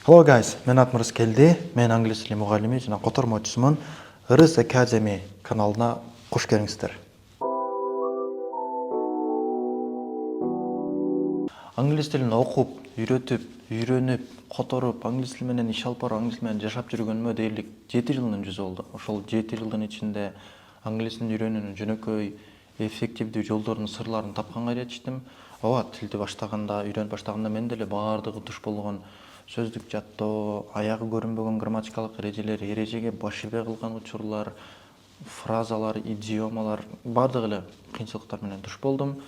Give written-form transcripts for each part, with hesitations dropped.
Hello guys, мен Атмырыс келді. Мен англис тілі мұғалімі және қотырмаушысымын. Ырыс Academy каналына қош келдіңіздер. Англис тілін оқып, үйреніп, которып, англис тіліменен иш алып барып, англис тілімен жашап жүргеніме дерлік 7 жылдың жүзі болды. Ошол 7 жылдың içinde англис тілін үйренүүнүн жөнөкөй, эффективдүү жолдорунун сырларын тапканга ээрчиштим. Ооба, тилди баштаганда, үйрөнүп баштаганда мен деле баардыгы туш болгон сөздүк жаттоо, аягы көрүнбөгөн грамматикалык эрежелер, эрежеге баш ийбей калган учурлар, фразалар, идиомалар баардыгы эле кыйынчылыктар менен туш болдум.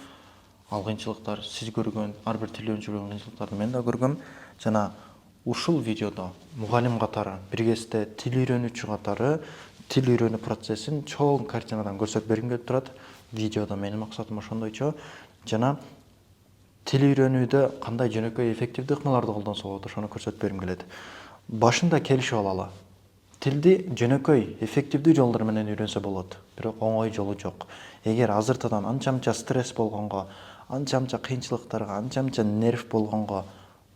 Ал кыйынчылыктар сиз көргөн, ар бир тил үйрөнүп жүргөн кыйынчылыктарды мен да көргөм. Жана ушул видеодо мугалим катары, биргесте тил үйрөнүүчү катары тил үйрөнүү процессин чоң картинадан көрсөтүп бергим келип турат. Видеодо менин максатым ошондойчу. Жана тил үйрөнүүдө кандай жөнөкөй эффективдүү ыкмаларды колдонсо болот, ошону көрсөтүп бергим келет. Башында келишип алалы. Тилди жөнөкөй эффективдүү жолдор менен үйрөнсө болот, бирок оңой жолу жок. Эгер азыртадан анча-мынча стресс болгонго, анча-мынча кыйынчылыктарга, анча-мынча нерв болгонго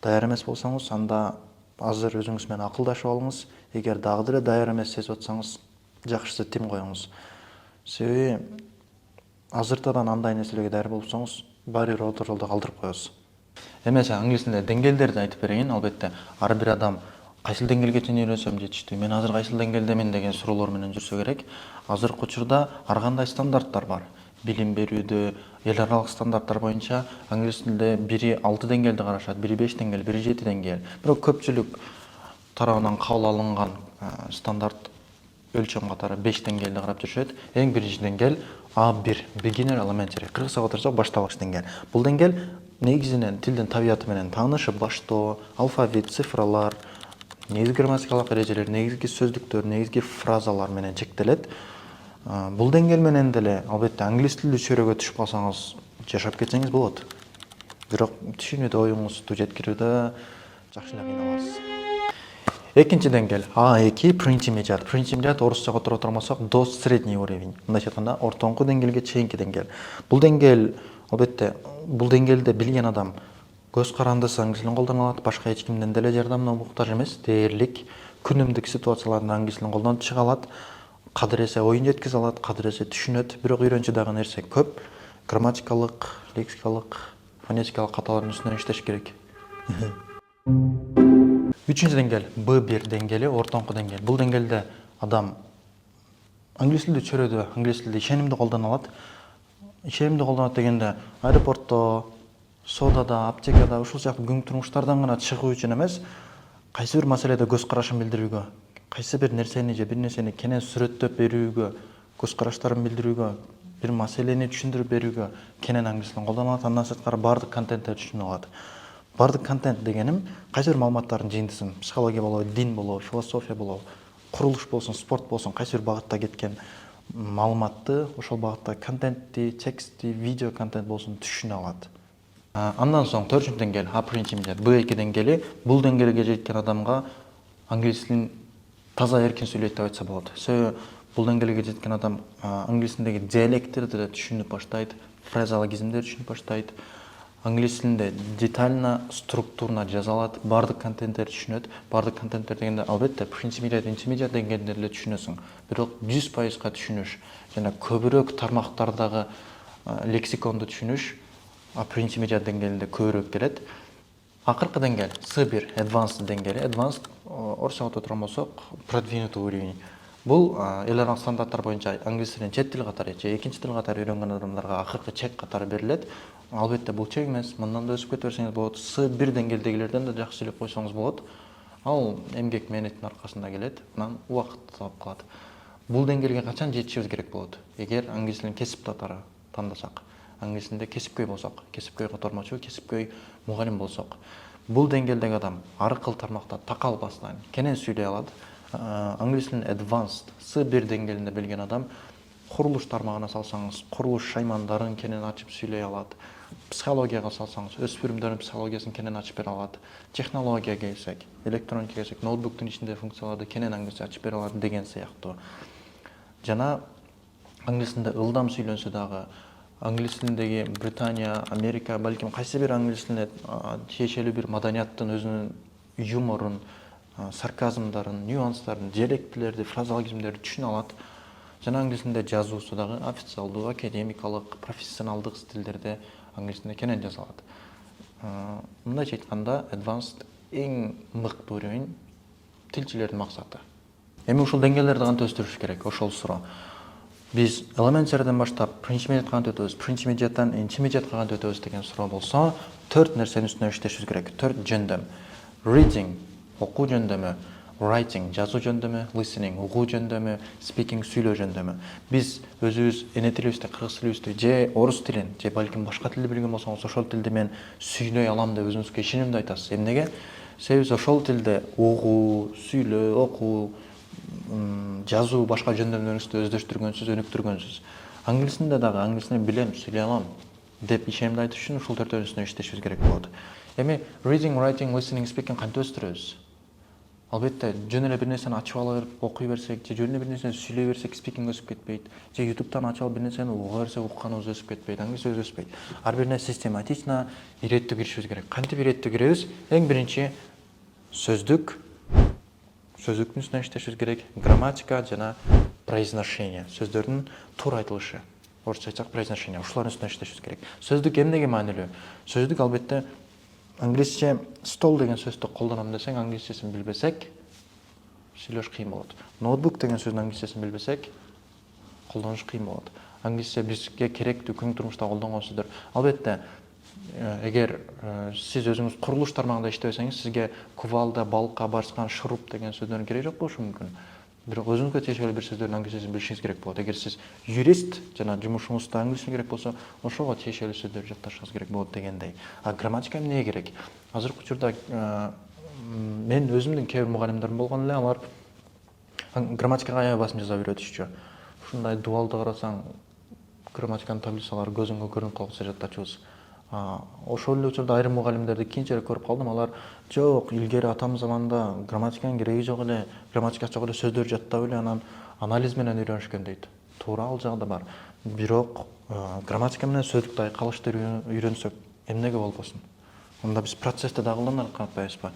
даяр эмес болсоңуз, анда азыр өзүңүз менен акылдашып алыңыз. Эгер дагы деле даяр эмес сезип атсаңыз, жакшысы тим коюңуз. Себеби азыртадан андай нерселерге даяр болсоңуз, баары бир отур жолдо калтырып коесуз. Эмесе англис тилинде деңгээлдерди айтып берейин. Албетте ар бир адам кайсыл деңгээлге чейин үйрөнсөм жетиштүү, мен азыр кайсыл деңгээлдемин деген суроолор менен жүрсө керек. Азыркы учурда ар кандай стандарттар бар. Билим берүүдө эл аралык стандарттар боюнча англис тилинде бири 6 деңгээлди карашат, бири 5 деңгээл, бири 7 деңгээл. Бирок көпчүлүк тарабынан кабыл алынган стандарт өлчөм катары 5 деңгээлди карап жүрүшөт. Эң биринчи деңгээл A1, beginner elementary, кыргызча которсок башталгыч деңгээл. Бул деңгээл негизинен тилдин табияты менен таанышып баштоо, алфавит, цифралар, негизги грамматикалык эрежелер, негизги сөздүктөр, негизги фразалар менен чектелет. Бул деңгээл менен деле албетте англис тилдүү чөйрөгө түшүп калсаңыз, жашап кетсеңиз болот. Бирок түшүнүүдө, оюңузду жеткирүүдө жакшы эле кыйналасыз. Экинчи деңгээл A2, pre-intermediate. Pre-intermediate орусча которуп турмасак до средний уровень. Мындайча айтканда ортоңку деңгээлге чейинки деңгээл. Бул деңгээл албетте бул деңгээлде билген адам көз карандысы англис тилин колдоно алат, башка эч кимден деле жардамына муктаж эмес, дээрлик күнүмдүк ситуацияларда англис тилин колдонуп чыга алат, кадыр эсе оюн жеткизе алат, кадыр эсе түшүнөт. Бирок үйрөнчү дагы нерсе көп. Грамматикалык, лексикалык, фонетикалык каталардын үстүнөн иштеш керек. Үчүнчү деңгээл B1 деңгээли, ортоңку деңгээл. Бул деңгээлде адам англис тилдүү чөйрөдө англис тилди ишенимдүү колдоно алат. Ишенимдүү колдонот дегенде аэропортто, соодада, аптекада ушул сыяктуу күндүк турмуштардан гана чыгуу үчүн эмес, кайсы бир маселеде көз карашын билдирүүгө, кайсы бир нерсени же бир нерсени кенен сүрөттөп берүүгө, көз караштарын билдирүүгө, бир маселени түшүндүрүп берүүгө кенен англис тилин колдоно алат. Андан сырткары баардык контентти түшүнө алат. Баардык контент дегеним кайсы бир маалыматтардын жыйынтысын, психология болобу, дин болобу, философия болобу, курулуш болсун, спорт болсун, кайсы бир багытта кеткен маалыматты, ошол багытта контентти, текстти, видео контент болсун түшүнө алат. Андан соң 4-чү деңгээл upper intermediate, B2 деңгээли. Бул деңгээлге жеткен адамга англис тилин таза эркин сүйлөйт деп айтса болот. Себеби бул деңгээлге жеткен адам англис тилиндеги диалекттерди да түшүнүп баштайт, фразеологизмдерди түшүнүп баштайт. Англис тилинде детально, структурно жаза алат, баардык контенттерди түшүнөт. Баардык контенттер дегенде албетте pre-intermediate, intermediate деңгээлинде деле түшүнөсүң. Бирок 100% түшүнүш жана көбүрөөк тармактардагы лексиконду түшүнүш pre-intermediate деңгээлинде көбүрөөк келет. Акыркы деңгээл C1, advanced деңгээли. Advanced орусча которуп болсок продвинутый уровень. Бул эл аралык стандарттар боюнча англис тилин чет тил катары же экинчи тил катары үйрөнгөн адамдарга акыркы чек катары берилет. Албетте бул чек эмес, мындан да өсүп кете берсеңиз болот. C1 деңгээлдегилерден да жакшы сүйлөп койсоңуз болот. Ал эмгек мээнеттин аркасында келет, анан убакыт талап кылат. Бул деңгээлге качан жетишибиз керек болот? Эгер англис тилин кесип катары тандасак, англис тилинде кесипкөй болсок, кесипкөй котормочу, кесипкөй мугалим болсок, бул деңгээлдеги адам ар кыл тармакта такал басынан кенен сүйлөй алат. Англис тилин advanced C1 деңгээлинде билген адам курулуш тармагына салсаңыз, курулуш шаймандарын кенен ачып сүйлөй алат. Психологияга салсаңыз, өспүрүмдөрдүн психологиясын кенен ачып бере алат. Технологияга келсек, электроникага келсек, ноутбуктун ичинде функцияларды кенен англисче ачып бере алат деген сыяктуу. Жана англис тилинде ылдам сүйлөнсө дагы, англис тилиндеги Британия, Америка, балким кайсы бир англис тилине тиешелүү бир маданияттын өзүнүн юморун, сарказмдарын, нюанстарын, диалектилерди, фразеологизмдерди түшүнө алат. Жана англис тилинде жазуусу дагы официалдуу, академикалык, профессионалдык стилдерде англис тилинде кенен жазылат. Мындайча айтканда, advanced эң мыкты уровень тилчилердин максаты. Эми ушул деңгээлерди кантип өстүрүш керек? Ошол суроо. Биз elementary'den баштап pre-intermediate кантип өтөбүз, pre-intermediate'дан intermediate'га кантип өтөбүз деген суроо болсо, 4 нерсенин үстүнө иштешибиз керек. 4 жөндөм. Reading, окуу жөндөмү, writing, жазуу жөндөмү, listening, угуу жөндөмү, speaking, сүйлөө жөндөмү. Биз өзүбүз эне тилибизде, кыргыз тилибизде же орус тилин, же балким башка тилди билген болсоңуз, ошол тилди мен сүйлөй алам деп өзүңүзгө ишенимдүү айтасыз. Эмнеге? Себеби ошол тилде угуу, сүйлөө, окуу, жазуу, башка жөндөмдөрүңүздү өздөштүргөнсүз, өнүктүргөнсүз. Англис тилинде дагы англис тилин билем, сүйлөй алам деп ишенимдүү айтыш үчүн ушул 4 үстүнө иштешибиз керек болот. Эми reading, writing, listening, speaking кантип өстүрөбүз? Албетте, жөн эле бир нерсени ачып ала берип окуй берсек, же жөн эле бир нерсени сүйлөй берсек, speaking өсүп кетпейт. Же YouTube'дан ачып алып бир нерсени уга берсек, укканыбыз өсүп кетпейт, англис сөзү өспөйт. Ар бирине систематично иреттүү киришибиз керек. Кантип иреттүү киребиз? Эң биринчи сөздүк, сөздүктүн үстүнө иштешибиз керек, грамматика жана произношение, сөздөрдүн туура айтылышы. Орусча айтсак произношение, ушулардын үстүнө иштешибиз керек. Сөздүк эмнеге маанилүү? Сөздүк албетте англисче стол деген сөздү колдоном десең, англисчесин билбесек, сүйлөш кыйын болот. Ноутбук деген сөздүн англисчесин билбесек, колдонуш кыйын болот. Англисче бизге керектүү күн турмушта колдонгон сөздөр. Албетте, эгер сиз өзүңүз курулуш тармагында иштебесеңиз, сизге кувалда, балка, барскан, шуруп деген сөздөрдүн кереги жок болушу мүмкүн. Бирок өзүңүзгө тиешелүү бир сөздөрдүн англисчесин билишиңиз керек болот. Эгер сиз юрист жана жумушуңузда англис керек болсо, ошого тиешелүү сөздөрдү жатташыңыз керек болот дегендей. А грамматика эмнеге керек? Азыркы учурда мен өзүмдүн кээ бир мугалимдерим болгон эле, алар грамматикага аябай басым жасап үйрөтүшчү. Ушундай дуалды карасаң, грамматиканын таблицалары көзүңө көрүнүп калса жаттачубуз. Ошол эле учурда айрым мугалимдерди кийинчерээк көрүп калдым. Алар жок, илгери атам заманда грамматиканын кереги жок эле, грамматика жок эле, сөздөр жаттап эле анан анализ менен үйрөнүшкөн дейт. Туура, ал жагы да бар. Бирок грамматика менен сөздүктү айкалышты үйрөнсөк эмнеге болбосун? Анда биз процессте да колдонуп атпайбызбы?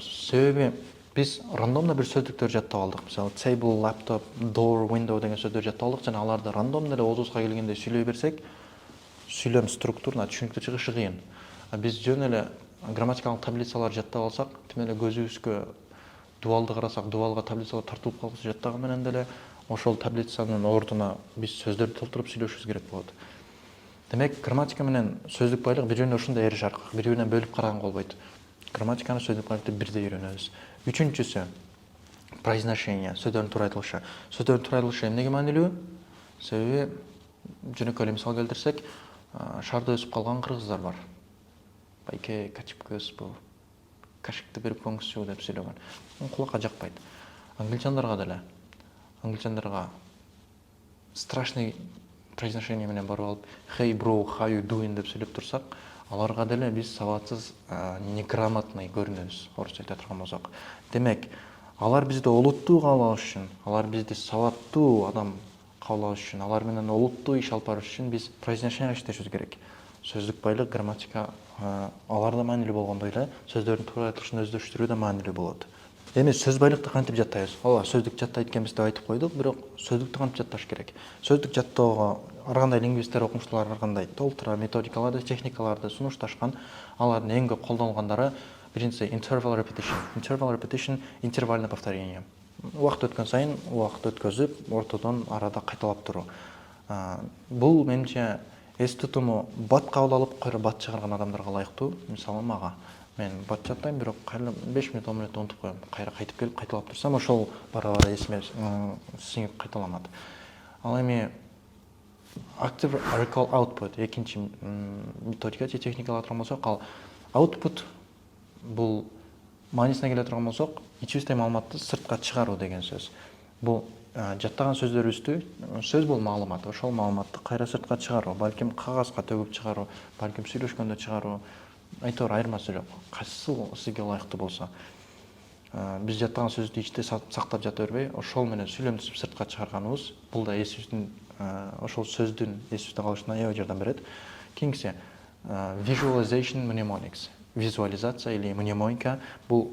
Себеби биз рандомдо бир сөздүктөр жаттап алдык. Мисалы, table, laptop, door, window деген сөздөр жаттап алдык жана аларды рандомдо эле оозубузга келгенде сүйлөй берсек, сүйлөм структурна түшүнүктүү чыгышы кыйын. Биз жөн эле грамматикалык таблицаларды жаттап алсак, тим эле көзүбүзгө дуалды карасак, дуалга таблицалар тартылып калса жаттаган менен деле ошол таблицанын ордуна биз сөздөрдү толтуруп сүйлөшүбүз керек болот. Демек, грамматика менен сөздүк байлык бир жөнүндө ушундай эриш аркылуу бири-биринен бөлүп караганга болбойт. Грамматиканы, сөздүк байлыкты бирдей үйрөнөбүз. Үчүнчүсү произношение, сөздөрдүн туура айтылышы. Сөздөрдүн туура айтылышы эмнеге маанилүү? Себеби жөнөкөй эле мисал келтирсек, шаарда өсүп калган кыргыздар бар. Байке качып көз бул, кашыкты берип коңузчу деп сүйлөгөн. Кулакка жакпайт. Англичандарга деле. Англичандарга страшный произношение менен барып алып, hey bro, how you doing деп сүйлөп турсак, аларга деле биз сабатсыз, неграмотный көрүнөбүз, орусча айта турган болсок. Демек, алар бизди олуттуу кабыл алыш үчүн, алар бизди сабаттуу адам кабыл алыш үчүн, алар менен олуттуу иш алып барыш үчүн биз произношение иштешибиз керек. Сөздүк байлык, грамматика алар да маанилүү болгондой эле, сөздөрдүн туура айтылышын өздөштүрүү да маанилүү болот. Эми сөз байлыкты кантип жаттайбыз? Ооба, сөздүк жаттайт экенбиз деп айтып койдук, бирок сөздүктү кантип жатташ керек? Сөздүк жаттоого ар кандай лингвисттер, окумуштуулар ар кандай толтура методикаларды, техникаларды сунушташкан. Алардын эң көп колдонулгандары биринчиси interval repetition. Interval repetition интервальный повторение. Убакыт өткөн сайын убакыт өткөзүп, ортодон арада кайталап туруу. Бул менимче эс тутуму бат кабыл алып, койро бат чыгарган адамдарга ылайыктуу. Мисалы, мага мен бат жаттайм, бирок кайра 5 минут, 10 минут унутуп коем. Кайра кайтып келип кайталап турсам, ошол бара-бара эсиме сиңип кайталамат. Ал эми active recall output экинчи методика же техникалар турган болсок, ал output бул маанисине келе турган болсок, ичибиздеги маалыматты сыртка чыгаруу деген сөз. Бул жаттаган сөздөрүбүздү, сөз бул маалымат, ошол маалыматты кайра сыртка чыгаруу, балким кагазга төгүп чыгаруу, балким сүйлөшкөндө чыгаруу, айтор айырмасы жок. Кайсысы сизге ылайыктуу болсо. Биз жаттаган сөздү ичте сактап жата бербей, ошол менен сүйлөмдү сыртка чыгарганыбыз, бул да эсибиздин ошол сөздүн эсибизде калышына аябай жардам берет. Кийинкиси visualization mnemonics. визуализация или мнемоника бул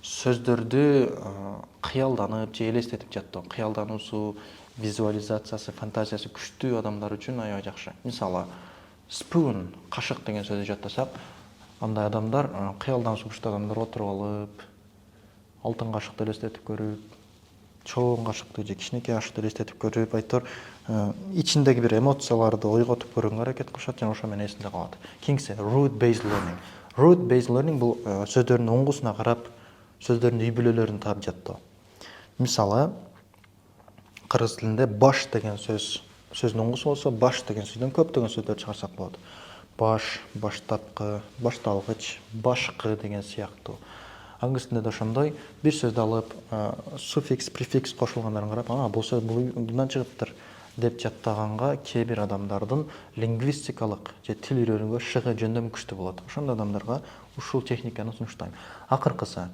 сөздөрдү кыялданып же элестетип жаттоо. Кыялдануусу, визуализациясы, фантазиясы күчтүү адамдар үчүн аябай жакшы. Мисалы, spoon, кашык деген сөздү жаттасак, андай адамдар, кыялдануусу күчтүү адамдар отуруп алып, алтын кашыкты элестетип көрүп, чоң кашыкты же кичинекей кашыкты элестетип көрүп, айтор ичиндеги бир эмоцияларды ойготуп көргөнгө аракет кылышат жана ошо менен эсинде калат. Кийинкиси root based learning. Root based learning бул сөздөрдүн оңгусуна карап, сөздөрдүн үй бүлөлөрүн таап жаттоо. Мисалы, кыргыз тилинде баш деген сөздүн оңгусу болсо, баш деген сөздөн көптөгөн сөздөр чыгарсак болот. Баш, баштапкы, башталгыч, башкы деген сыяктуу. Англис тилинде да ошондой бир сөздү алып, суффикс, префикс кошулгандарын карап, бул сөз мындан чыгыптыр деп жаттаганга кээ бир адамдардын лингвистикалык же тил үйрөнүүгө шыгы жөндөмү күчтүү болот. Ошондой адамдарга ушул техниканы сунуштайм. Акыркысы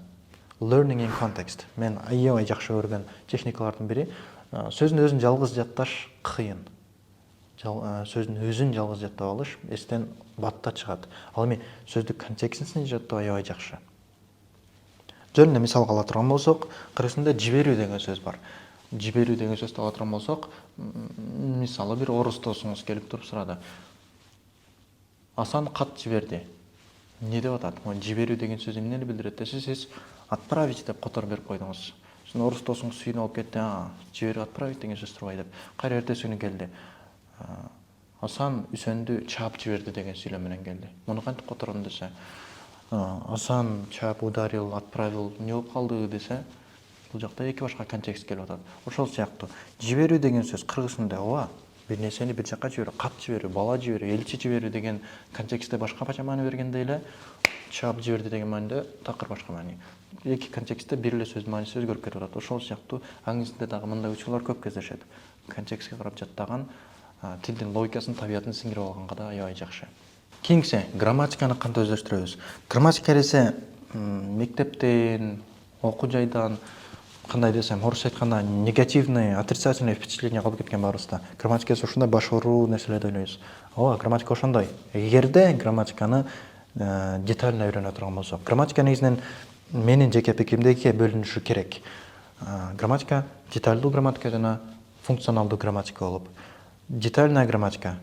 learning in context. Мен аябай жакшы көргөн техникалардын бири сөздүн өзүн жалгыз жатташ кыйын. Сөздүн өзүн жалгыз жаттап алыш эстен батта чыгат. Ал эми сөздүк контекстин жаттоо аябай жакшы. Жөн эле мисалга ала турган болсок, кыргыз тилинде жиберүү деген сөз бар. Жиберүү деген сөздү ала турган болсок, мисалы бир орус досуңуз келип туруп сурады. Асан кат жиберди. Не деп атат? Жиберүү деген сөз эмнени билдирет десе, сиз отправить деп котор берип койдуңуз. Сосын орус досуңуз сүйүнүп алып кетти. Жиберүү отправить деген сөз турбай деп. Кайра эртеси күнү келди. Асан Үсөндү чаап жиберди деген сүйлөм менен келди. Муну кантип котором десе, Асан чаап ударил, отправил, эмне болуп калды десе, бул жакта эки башка контекст келип атат. Ошол сыяктуу жиберүү деген сөз кыргыз тилинде бир нерсени бир жакка жиберүү, кат жиберүү, бала жиберүү, элчи жиберүү деген контекстте башкача маани бергенде эле чаап жиберди деген мааниде такыр башка маани. Эки контекстте бир эле сөздүн мааниси өзгөрүп кетип атат. Ошол сыяктуу англис тилинде дагы мындай учурлар көп кездешет. Контекстке карап жаттаган, тилдин логикасын, табиятын сиңирип алганга да аябай жакшы. Кийинкиси грамматиканы кантип өздөштүрөбүз? Грамматика десе мектептен, окуу жайдан, кандай десем, орусча айтканда негативный, отрицательный впечатление калып кеткен баарыбызда. Грамматика десе ушундай баш ооруу нерселерди ойлойбуз. Грамматика ошондой. Эгерде грамматиканы детально үйрөнө турган болсок, грамматика негизинен менин жеке пикиримде экиге бөлүнүшү керек. Грамматика детальдуу грамматика жана функционалдуу грамматика болуп. Детальная грамматика,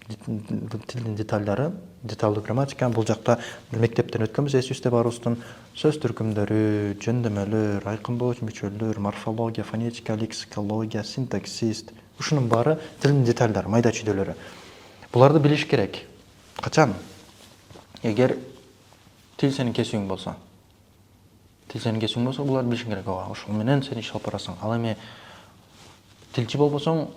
тилдин детальдары, деталдуу грамматика бул жакта мектептен өткөнбүз эсибизде баарыбыздын сөз түркүмдөрү, жөндөмөлөр, айкындоочу мүчөлдөр, морфология, фонетика, лексикология, синтаксис, ушунун баары тилдин детальдары, майда чүйдөлөрү. Буларды билиш керек. Качан? Эгер тил сенин кесүүң болсо. Буларды билишиң керек. Ошол менен сен иш алып барасың. Ал эми тилчи болбосоң,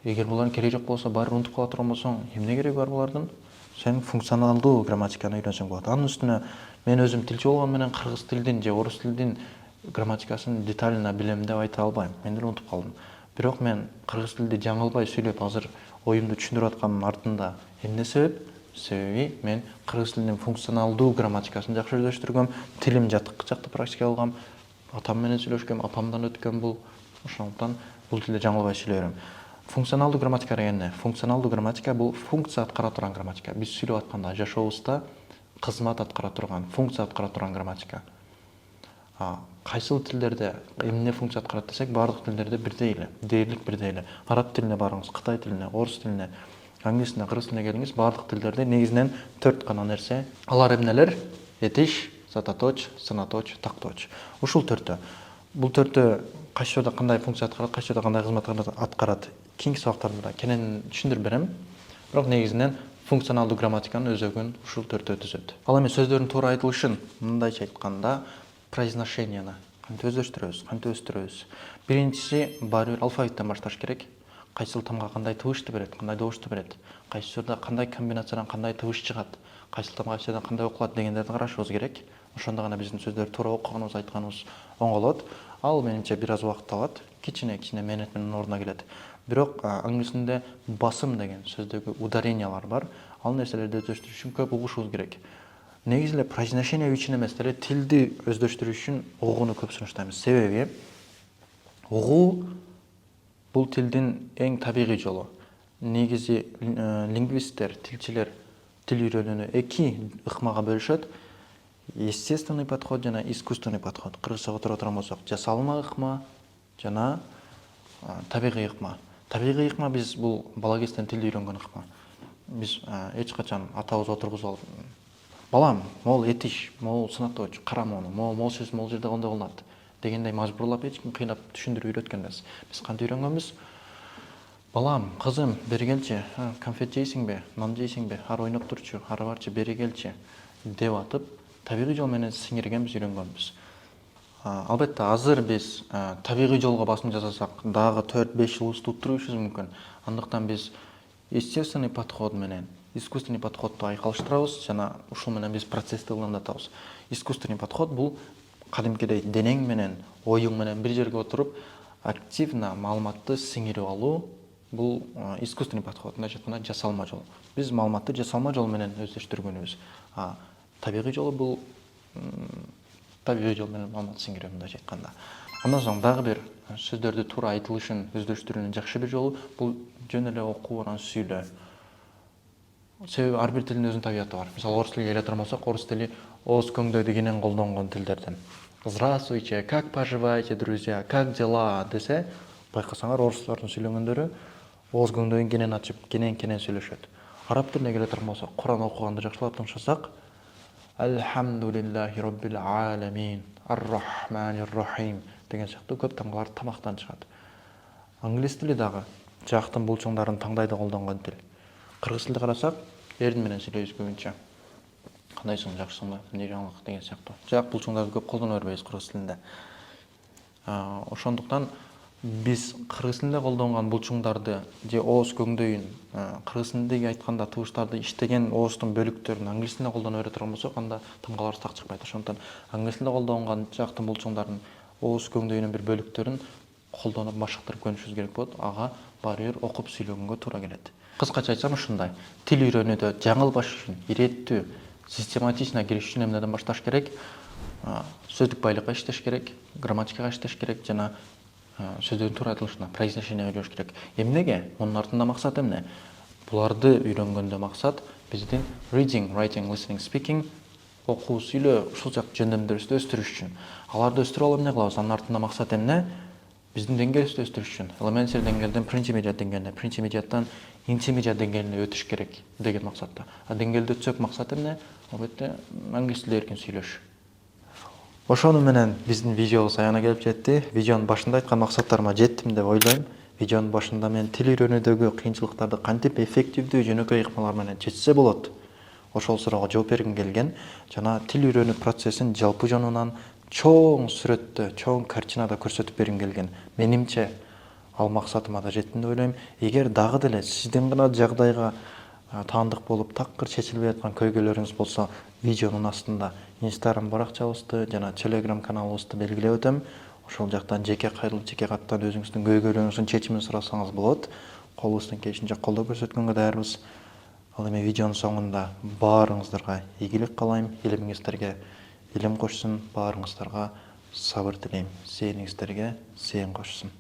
эгер булардын кереги жок болсо, баары унутуп кала турган болсоң, эмне кереги бар булардын? Сен функционалдуу грамматиканы үйрөнсөң болот. Анын үстүнө мен өзүм тилчи болгону менен кыргыз тилдин же орус тилдин грамматикасын детально билем деп айта албайм. Мен деле унутуп калдым. Бирок мен кыргыз тилди жаңылбай сүйлөп, азыр оюмду түшүндүрүп атканымдын артында эмне себеп? Себеби мен кыргыз тилинин функционалдуу грамматикасын жакшы өздөштүргөм, тилим жакты практика кылгам, атам менен сүйлөшкөм, апамдан өткөн бул. Ошондуктан бул тилде жаңылбай сүйлөй берем. Функционалдуу грамматика эмне? Функционалдуу грамматика бул функция аткара турган грамматика. Биз сүйлөп атканда жашообузда кызмат аткара турган, функция аткара турган грамматика. Кайсыл тилдерде эмне функция аткарат десек, баардык тилдерде бирдей эле, дээрлик бирдей эле. Араб тилине барыңыз, Кытай тилине, орус тилине, англис тилине, кыргыз тилине келиңиз, баардык тилдерде негизинен 4 гана нерсе. Алар эмнелер? Этиш, затоточ, санаточ, такточ. Ушул 4тө. Бул 4тө кайсы жерде кандай функция аткарат, кайсы жерде кандай кызмат аткарат, кийинки сабактарда кенен түшүндүрүп берем. Бирок негизинен функционалдуу грамматиканын өзөгүн ушул 4тө түзөт. Ал эми сөздөрдүн туура айтылышын мындайча айтканда, произношенияны кантип өздөштүрөбүз, кантип өстүрөбүз? Биринчиси, баары бир алфавиттен башташ керек. Кайсыл тамга кандай тыбышты берет, кандай добушту берет, кайсы жерде кандай комбинациядан кандай тыбыш чыгат, кайсыл там кайсы жерден кандай окулат дегендерди карашыбыз керек. Ошондо гана биздин сөздөрдү туура окуганыбыз, айтканыбыз оңолот. Ал менимче бир аз убакыт алат, кичине менет менен ордуна келет. Бирок англис тилинде басым деген сөздөгү ударениялар бар. Ал нерселерди өздөштүрүш үчүн көп угушубуз керек. Негизи эле произношение үчүн эмес деле тилди өздөштүрүш үчүн угууну көп сунуштайбыз. Себеби угуу бул тилдин эң табигый жолу. Негизи лингвисттер, тилчилер тил үйрөнүүнү эки ыкмага бөлүшөт. Естественный подход жана искусственный подход. Кыргызчага отура болсок, жасалма ыкма жана табигый ыкма. Табигый ыкма биз бул бала кезден тил үйрөнгөн ыкма. Биз эч качан атабыз отургузуп алып, балам, могул этиш, могул сынактоочу, кара мону, могул сөз могул жерде кандай кылынат дегендей мажбурлап эч ким кыйнап түшүндүрүп үйрөткөн эмес. Биз кантип үйрөнгөнбүз? Балам, кызым, бери келчи, конфет жейсиңби, нан жейсиңби, ары ойноп турчу, ары барчы, бери келчи деп атып, табигый жол менен сиңиргенбиз, үйрөнгөнбүз. Албетте азыр биз табигый жолго басым жасасак дагы 4-5 жыл уступ турушубуз мүмкүн. Андыктан биз естественный подход менен искусственный подходду айкалыштырабыз жана ушул менен биз процессти ылдамдатабыз. Искусственный подход бул кадимкидей денең менен, оюң менен бир жерге отуруп активно маалыматты сиңирип алуу. Бул искусственный подход, мындайча айтканда жасалма жол. Биз маалыматты жасалма жол менен өздөштүргөнүбүз. Табигый жолу бул табигый жол менен маалымат сиңирүү, мындайча айтканда. Андан соң дагы бир сөздөрдү туура айтылышын өздөштүрүүнүн жакшы бир жолу бул жөн эле окуу анан сүйлөө. Себеби ар бир тилдин өзүнүн табияты бар. Мисалы, орус тилине келе турмасак, орус тили ооз көңдөйдү кенен колдонгон тилдерден. Здравствуйте, как поживаете, друзья, как дела десе, байкасаңар орустардын сүйлөгөндөрү ооз көңдөйүн кенен ачып, кенен сүйлөшөт. Араб тилине келе турмасак, Куран окуганды жакшылап тыңшасак, Алхамдулиллахи роббил аламин, ар-рахманир рахим деген сыяктуу көп таңгалар тамактан чыгат. Англис тили дагы жактын булчуңдарын таңдайда колдонгон тил. Кыргыз тилди карасак, эрдин менен сүйлөйбүз көбүнчө. Кандайсың, жакшысыңбы, эмне жаңылык деген сыяктуу. Жак булчуңдарды көп колдоно бербейбиз кыргыз тилинде. Ошондуктан биз кыргыз тилинде колдонгон булчуңдарды же ооз көңдөйүн, кыргыз тилиндеги айтканда тыбыштарды иштеген ооздун бөлүктөрүн англис тилинде колдоно бере турган болсок, анда таңгаларыбыз так чыкпайт. Ошондуктан англис тилинде колдонгон жактын булчуңдарын, ооз көңдөйүнүн бир бөлүктөрүн колдонуп машыктырып көрүшүбүз керек болот. Ага баары бир окуп сүйлөгөнгө туура келет. Кыскача айтсам ушундай. Тил үйрөнүүдө жаңылбаш үчүн, иреттүү, систематично кириш үчүн эмнеден башташ керек? Сөздүк байлыкка иштеш керек, грамматикага иштеш керек жана сөздөрдүн туура айтылышына, произношение ойлош керек. Эмнеге? Мунун артында максат эмне? Буларды үйрөнгөндө максат биздин reading, writing, listening, speaking, окуу, сүйлөө, ушул жак жөндөмдөрүбүздү өстүрүш үчүн. Аларды өстүрүп алып эмне кылабыз? Анын артында максат эмне? Биздин деңгээлибизди өстүрүш үчүн. Elementary деңгээлден pre-intermediate деңгээлине, pre-intermediate'дан intermediate деңгээлине өтүш керек деген максатта. Деңгээлди өтсөк максат эмне? Албетте англис тилде эркин сүйлөш. Ошону менен биздин видеобуз аягына келип жетти. Видеонун башында айткан максаттарыма жеттим деп ойлойм. Видеонун башында мен тил үйрөнүүдөгү кыйынчылыктарды кантип эффективдүү жөнөкөй ыкмалар менен чечсе болот, ошол суроого жооп бергим келген жана тил үйрөнүү процессин жалпы жонунан чоң сүрөттө, чоң картинада көрсөтүп бергим келген. Менимче ал максатыма да жеттим деп ойлойм. Эгер дагы деле сиздин гана жагдайга таандык болуп такыр чечилбей аткан көйгөйлөрүңүз болсо, видеонун астында Instagram баракчабызды жана Telegram каналыбызды белгилеп өтөм. Ошол жактан жеке кайрылып, жеке каттан өзүңүздүн көйгөйлөрүңүздүн чечимин сурасаңыз болот. Колубуздан келишинче колдоо көрсөткөнгө даярбыз. Ал эми видеонун соңунда баарыңыздарга ийгилик каалайм, илимиңиздерге илим кошсун, баарыңыздарга сабыр тилейм, зээниңиздерге зээн кошсун.